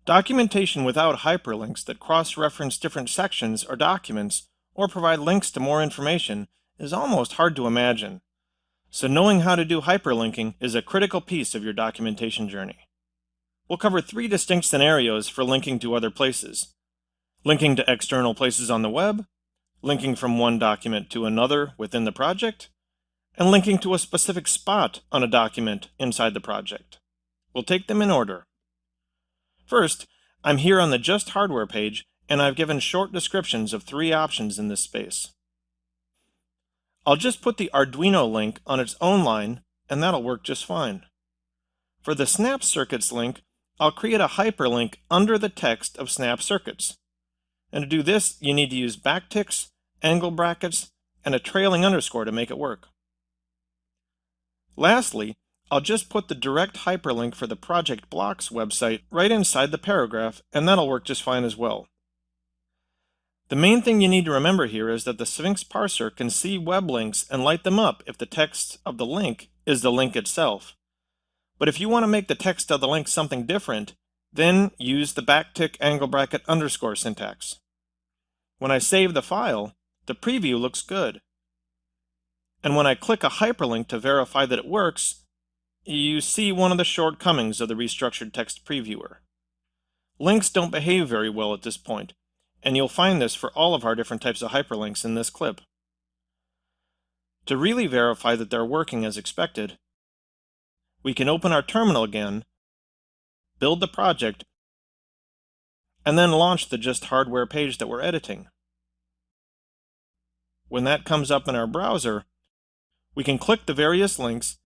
Documentation without hyperlinks that cross-reference different sections or documents or provide links to more information is almost hard to imagine. So knowing how to do hyperlinking is a critical piece of your documentation journey. We'll cover 3 distinct scenarios for linking to other places: linking to external places on the web, linking from one document to another within the project, and linking to a specific spot on a document inside the project. We'll take them in order. First, I'm here on the Just Hardware page, and I've given short descriptions of 3 options in this space. I'll just put the Arduino link on its own line, and that'll work just fine. For the Snap Circuits link, I'll create a hyperlink under the text of Snap Circuits. And to do this, you need to use backticks, angle brackets, and a trailing underscore to make it work. Lastly, I'll just put the direct hyperlink for the Project Blocks website right inside the paragraph, and that'll work just fine as well. The main thing you need to remember here is that the Sphinx parser can see web links and light them up if the text of the link is the link itself. But if you want to make the text of the link something different, then use the backtick angle bracket underscore syntax. When I save the file, the preview looks good. And when I click a hyperlink to verify that it works, you see one of the shortcomings of the restructured text previewer. Links don't behave very well at this point, and you'll find this for all of our different types of hyperlinks in this clip. To really verify that they're working as expected, we can open our terminal again, build the project, and then launch the Just Hardware page that we're editing. When that comes up in our browser, we can click the various links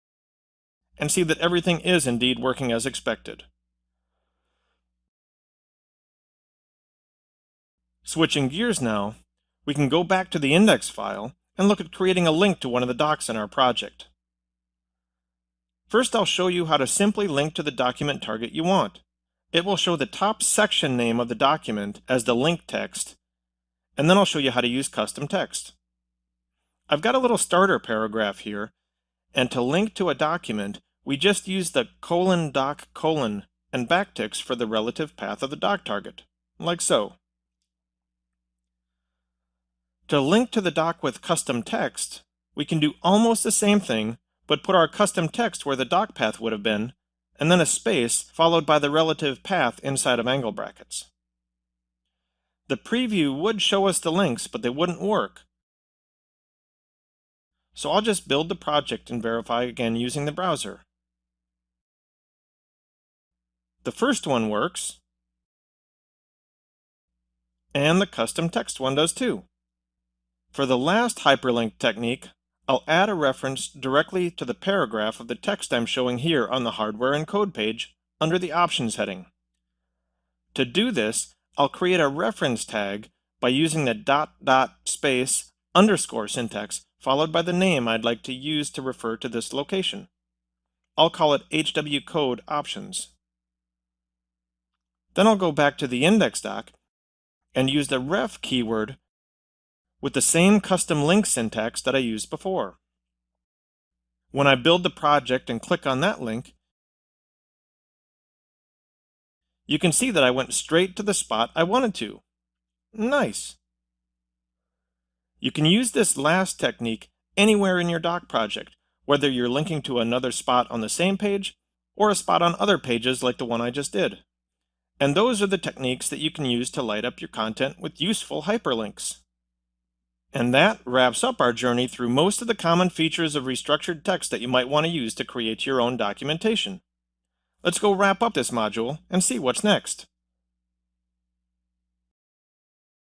and see that everything is indeed working as expected. Switching gears now, we can go back to the index file and look at creating a link to one of the docs in our project. First, I'll show you how to simply link to the document target you want. It will show the top section name of the document as the link text, and then I'll show you how to use custom text. I've got a little starter paragraph here, and to link to a document, we just use the :doc: and backticks for the relative path of the doc target, like so. To link to the doc with custom text, we can do almost the same thing, but put our custom text where the doc path would have been, and then a space followed by the relative path inside of angle brackets. The preview would show us the links, but they wouldn't work. So I'll just build the project and verify again using the browser. The first one works, and the custom text one does too. For the last hyperlink technique, I'll add a reference directly to the paragraph of the text I'm showing here on the Hardware and Code page under the Options heading. To do this, I'll create a reference tag by using the space underscore syntax followed by the name I'd like to use to refer to this location. I'll call it HW Code Options. Then I'll go back to the index doc and use the ref keyword with the same custom link syntax that I used before. When I build the project and click on that link, you can see that I went straight to the spot I wanted to. Nice! You can use this last technique anywhere in your doc project, whether you're linking to another spot on the same page or a spot on other pages like the one I just did. And those are the techniques that you can use to light up your content with useful hyperlinks. And that wraps up our journey through most of the common features of restructured text that you might want to use to create your own documentation. Let's go wrap up this module and see what's next.